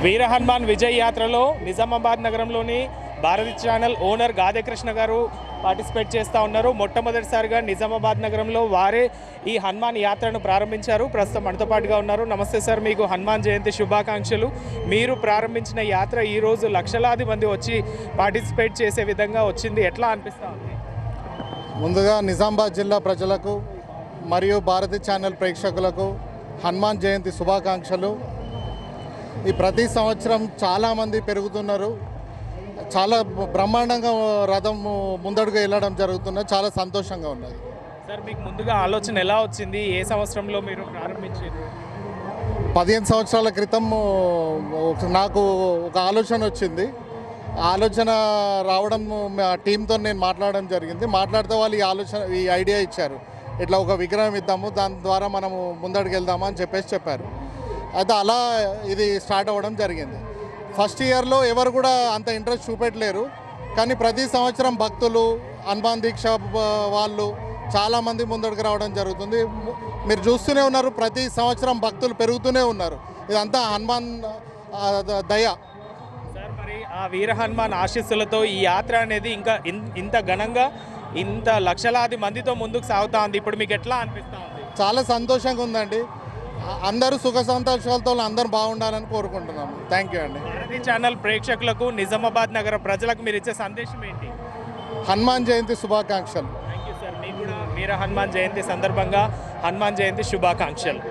వీర హనుమాన్ విజయ్ యాత్రలో నిజామాబాద్ నగరంలోని Bharati channel owner గాదెకృష్ణ గారు పార్టిసిపేట్ చేస్తూ ఉన్నారు. మొట్టమొదటిసారిగా నిజామాబాద్ నగరంలో వారే ఈ హనుమాన్ యాత్రను ప్రారంభించారు. ప్రస్తుతం మనతో పాటుగా ఉన్నారు. నమస్తే సార్, మీకు హనుమాన్ జయంతి శుభాకాంక్షలు. మీరు ప్రారంభించిన యాత్ర ఈరోజు లక్షలాది మంది వచ్చి పార్టిసిపేట్ చేసే విధంగా వచ్చింది, ఎట్లా అనిపిస్తూ ఉంది? ముందుగా నిజామాబాద్ జిల్లా ప్రజలకు మరియు భారతి ఛానల్ ప్రేక్షకులకు హనుమాన్ జయంతి శుభాకాంక్షలు. ఈ ప్రతి సంవత్సరం చాలామంది పెరుగుతున్నారు. చాలా బ్రహ్మాండంగా రథం ముందడుగు వెళ్ళడం జరుగుతున్నది. చాలా సంతోషంగా ఉన్నది. సార్, మీకు ముందుగా ఆలోచన ఎలా వచ్చింది? ఏ సంవత్సరంలో మీరు ప్రారంభించారు? 15 సంవత్సరాల క్రితం నాకు ఒక ఆలోచన వచ్చింది. ఆ ఆలోచన రావడం మా టీంతో నేను మాట్లాడడం జరిగింది. మాట్లాడితే వాళ్ళు ఈ ఐడియా ఇచ్చారు, ఇట్లా ఒక విగ్రహం ఇద్దాము, దాని ద్వారా మనము ముందడుగు వెళ్దాము అని చెప్పారు. అయితే అలా ఇది స్టార్ట్ అవ్వడం జరిగింది. ఫస్ట్ ఇయర్లో ఎవరు కూడా అంత ఇంట్రెస్ట్ చూపెట్టలేరు, కానీ ప్రతి సంవత్సరం భక్తులు, హనుమాన్ దీక్ష వాళ్ళు చాలామంది ముందడుగు రావడం జరుగుతుంది. మీరు చూస్తూనే ఉన్నారు, ప్రతి సంవత్సరం భక్తులు పెరుగుతూనే ఉన్నారు. ఇదంతా హనుమాన్ దయ. సార్, మరి ఆ వీర హనుమాన్ ఆశీస్సులతో ఈ యాత్ర అనేది ఇంకా ఇంత ఘనంగా ఇంత లక్షలాది మందితో ముందుకు సాగుతా ఉంది. ఇప్పుడు మీకు ఎట్లా అనిపిస్తూ ఉంది? చాలా సంతోషంగా ఉందండి. అందరూ సుఖ సంతోషాలతో అందరూ బాగుండాలని కోరుకుంటున్నాము. థ్యాంక్ యూ అండి. భారతి ఛానల్ ప్రేక్షకులకు, నిజామాబాద్ నగర ప్రజలకు మీరు ఇచ్చే సందేశం ఏంటి? హనుమాన్ జయంతి శుభాకాంక్షలు. Thank you sir. మీకు కూడా వీర హనుమాన్ జయంతి సందర్భంగా హనుమాన్ జయంతి శుభాకాంక్షలు.